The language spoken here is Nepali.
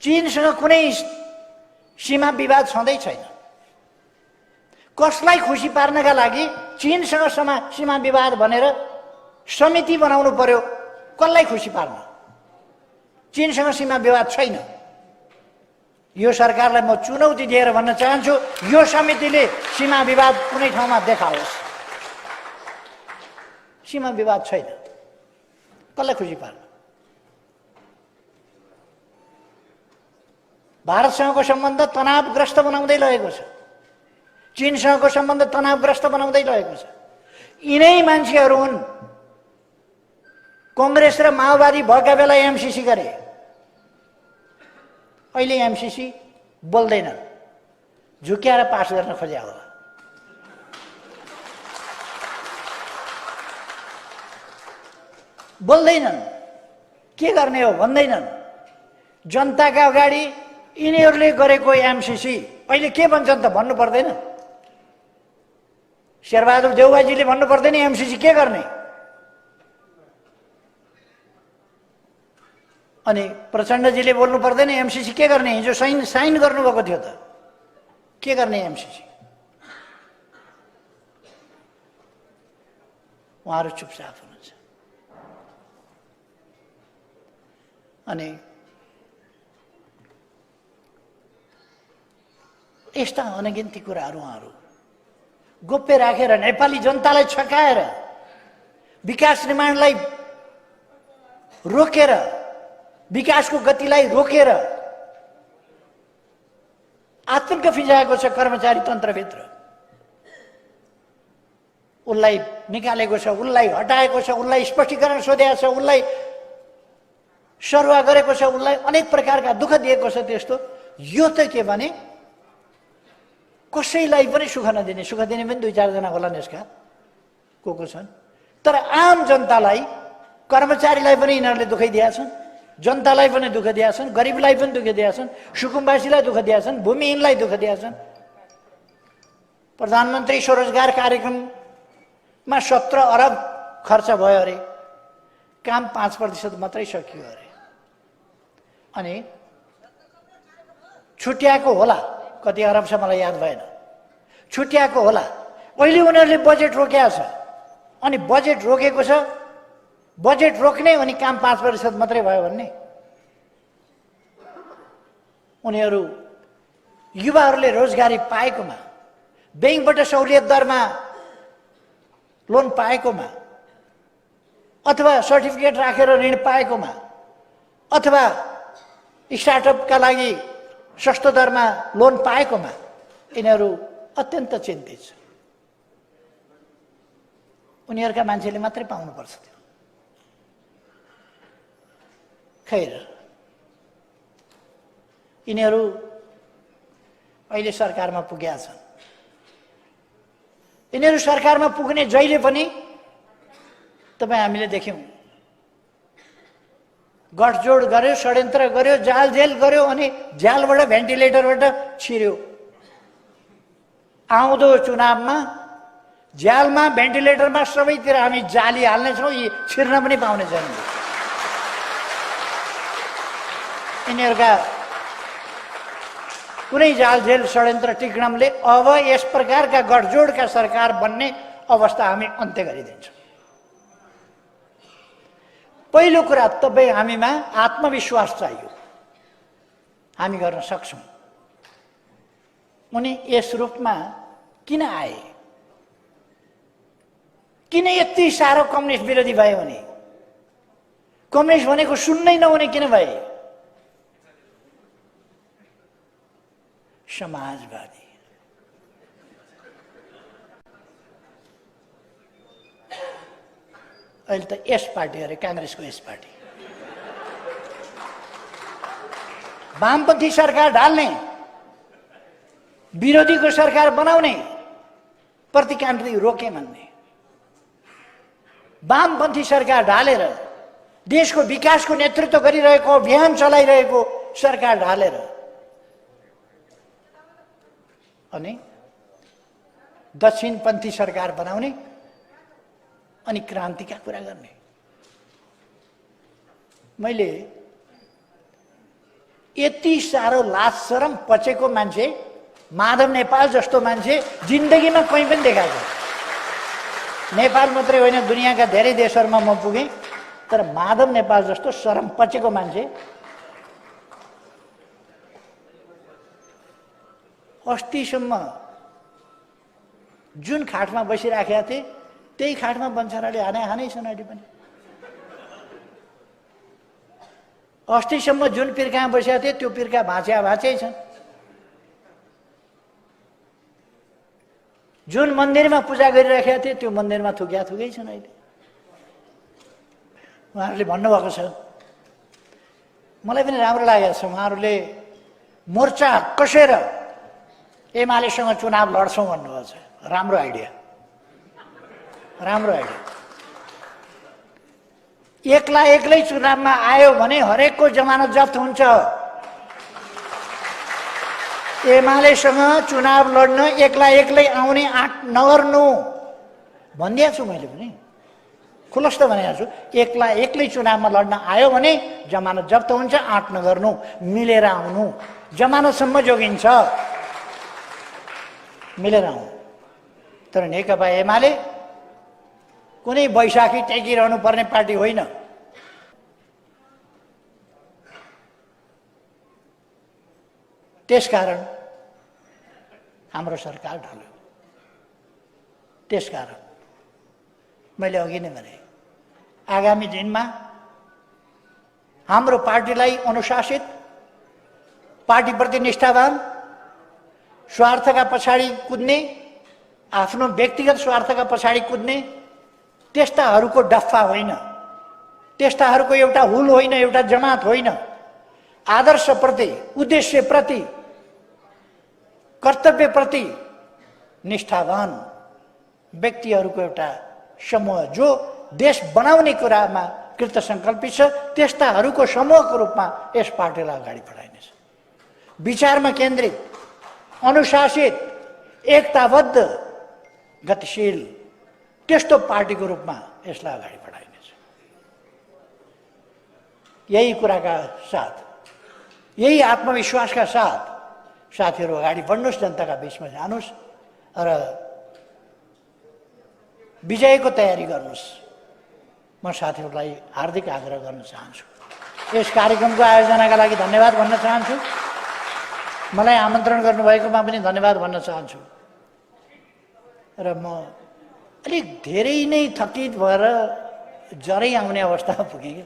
चीनसँग कुनै सीमा विवाद छँदै छैन। कसलाई खुसी पार्नका लागि चीनसँग सीमा विवाद भनेर समिति बनाउनु पर्यो? कसलाई खुसी पार्न? चीनसँग सीमा विवाद छैन। यो सरकारलाई म चुनौती दिएर भन्न चाहन्छु, यो समितिले सीमा विवाद कुनै ठाउँमा देखाओस्। सीमा विवाद छैन, कसलाई खुसी पार्न? भारतसँगको सम्बन्ध तनावग्रस्त बनाउँदै लगेको छ, चीनसँगको सम्बन्ध तनावग्रस्त बनाउँदै लगेको छ। यिनै मान्छेहरू हुन् कांग्रेस र माओवादी भएका बेला एमसीसी गरे। अहिले एमसीसी बोल्दैनन्, झुक्याएर पास गर्न खोज्या होला। बोल्दैनन्, के गर्ने हो भन्दैनन्। जनताका अगाडि यिनीहरूले गरेको एमसीसी अहिले के भन्छन् त भन्नु पर्दैन? शेरबहादुर देउवाजीले भन्नु पर्दैन एमसीसी के गर्ने? अनि प्रचण्डजीले बोल्नु पर्दैन एमसीसी के गर्ने? हिजो साइन गर्नुभएको थियो त, के गर्ने एमसीसी? उहाँहरू चुपचाप हुनुहुन्छ। अनि यस्ता अनगिन्ती कुराहरू उहाँहरू गोप्य राखेर नेपाली जनतालाई छकाएर विकास निर्माणलाई रोकेर, विकासको गतिलाई रोकेर आतंक फिजाएको छ कर्मचारी तन्त्रभित्र। उसलाई निकालेको छ, उसलाई हटाएको छ, उसलाई स्पष्टीकरण सोधेको छ, उसलाई सरुवा गरेको छ, उसलाई अनेक प्रकारका दुःख दिएको छ। त्यस्तो यो त के भने कसैलाई पनि सुख नदिने, सुख दिने पनि 2-4 जना होलान् यसका को छन्। तर आम जनतालाई, कर्मचारीलाई पनि यिनीहरूले दुःख दिएका छन्, जनतालाई पनि दुःख दिएका छन्, गरिबलाई पनि दुःख दिएका छन्, सुकुम्बासीलाई दुःख दिएका छन्, भूमिहीनलाई दुःख दिएका छन्। प्रधानमन्त्री स्वरोजगार कार्यक्रममा 17 अरब खर्च भयो अरे, काम 5% मात्रै सकियो अरे। अनि छुट्याएको होला, कति अरब छ मलाई याद भएन, छुट्याएको होला। अहिले उनीहरूले बजेट रोकेको छ, अनि बजेट रोकेको छ, बजेट रोक्ने अनि काम 5% मात्रै भयो भन्ने। उनीहरू युवाहरूले रोजगारी पाएकोमा, बैंकबाट सहुलियत दरमा लोन पाएकोमा, अथवा सर्टिफिकेट राखेर ऋण पाएकोमा, अथवा स्टार्टअपका लागि सस्तो दरमा लोन पाएकोमा यिनीहरू अत्यन्त चिन्तित छ। उनीहरूका मान्छेले मात्रै पाउनुपर्छ त्यो। खैर, यिनीहरू अहिले सरकारमा पुगेका छन्। यिनीहरू सरकारमा पुग्ने जहिले पनि तपाईँ हामीले देख्यौँ, गठजोड गर्यो, षड्यन्त्र गर्यो, जालझेल गर्यो, अनि जालबाट भेन्टिलेटरबाट छिर्यो। आउँदो चुनावमा जालमा, भेन्टिलेटरमा सबैतिर हामी जाली हाल्नेछौँ, यी छिर्न पनि पाउने छैन। यिनीहरूका कुनै जालझेल षड्यन्त्र टिक्णमले अब यस प्रकारका गठजोडका सरकार बन्ने अवस्था हामी अन्त्य गरिदिन्छौँ। पहिलो कुरा तपाईँ हामीमा आत्मविश्वास चाहियो, हामी गर्न सक्छौँ। उनी यस रूपमा किन आए? किन यति साह्रो कम्युनिस्ट विरोधी भए? उनी कम्युनिस्ट भनेको सुन्नै नहुने किन भए? समाजवादी। अहिले त एस पार्टी अरे, कांग्रेसको एस पार्टी। वामपन्थी सरकार ढाल्ने, विरोधीको सरकार बनाउने, प्रतिक्रान्ति रोके भन्ने। वामपन्थी सरकार ढालेर देशको विकासको नेतृत्व गरिरहेको, अभियान चलाइरहेको सरकार ढालेर अनि दक्षिणपन्थी सरकार बनाउने अनि क्रान्तिका कुरा गर्ने। मैले यति साह्रो लाज शरम पचेको मान्छे माधव नेपाल जस्तो मान्छे जिन्दगीमा कहीँ पनि देखाएको। नेपाल मात्रै होइन, दुनियाँका धेरै देशहरूमा म पुगेँ, तर माधव नेपाल जस्तो शरम पचेको मान्छे अस्तिसम्म जुन खाटमा बसिराखेका थिए त्यही खाटमा बन्सराले हानै छन् अहिले पनि। अस्तिसम्म जुन पिर्कामा बसेका थिए त्यो पिर्का भाँच्यै छन्। जुन मन्दिरमा पूजा गरिराखेका थिए त्यो मन्दिरमा थुकै छन् अहिले। उहाँहरूले भन्नुभएको छ, मलाई पनि राम्रो लागेको छ, उहाँहरूले मोर्चा कसेर एमालेसँग चुनाव लड्छौँ भन्नुभएको छ। राम्रो आइडिया, राम्रो आइडिया। एक्लै चुनावमा आयो भने हरेकको जमानत जफ्त हुन्छ। एमालेसँग चुनाव लड्न एक्लै आउने आँट नगर्नु भनिदिएको छु मैले पनि, खुलस्त भनेको छु। एक्लै चुनावमा लड्न आयो भने जमानत जफ्त हुन्छ, आँट नगर्नु, मिलेर आउनु, जमानतसम्म जोगिन्छ, मिलेर आउनु। तर नेकपा एमाले कुनै बैशाखी टेकिरहनु पर्ने पार्टी होइन। त्यसकारण हाम्रो सरकार ढल्यो। त्यसकारण मैले अघि नै भने, आगामी दिनमा हाम्रो पार्टीलाई अनुशासित, पार्टीप्रति निष्ठावान, स्वार्थका पछाडि कुद्ने, आफ्नो व्यक्तिगत स्वार्थका पछाडि कुद्ने त्यस्ताहरूको डफ्फा होइन, त्यस्ताहरूको एउटा हुल होइन, एउटा जमात होइन। आदर्शप्रति, उद्देश्यप्रति, कर्तव्यप्रति निष्ठावान व्यक्तिहरूको एउटा समूह जो देश बनाउने कुरामा कृतसङ्कल्पित छ, त्यस्ताहरूको समूहको रूपमा यस पार्टीलाई अगाडि बढाइनेछ। विचारमा केन्द्रित, अनुशासित, एकताबद्ध, गतिशील त्यस्तो पार्टीको रूपमा यसलाई अगाडि बढाइनेछ। यही कुराका साथ, यही आत्मविश्वासका साथ साथीहरू अगाडि बढ्नुहोस्, जनताका बिचमा जानुहोस् र विजयको तयारी गर्नुहोस्। म साथीहरूलाई हार्दिक आग्रह गर्न चाहन्छु। यस कार्यक्रमको आयोजनाका लागि धन्यवाद भन्न चाहन्छु। मलाई आमन्त्रण गर्नुभएकोमा पनि धन्यवाद भन्न चाहन्छु। र म अलिक धेरै नै थकित भएर जरै आउने अवस्थामा पुगेँ।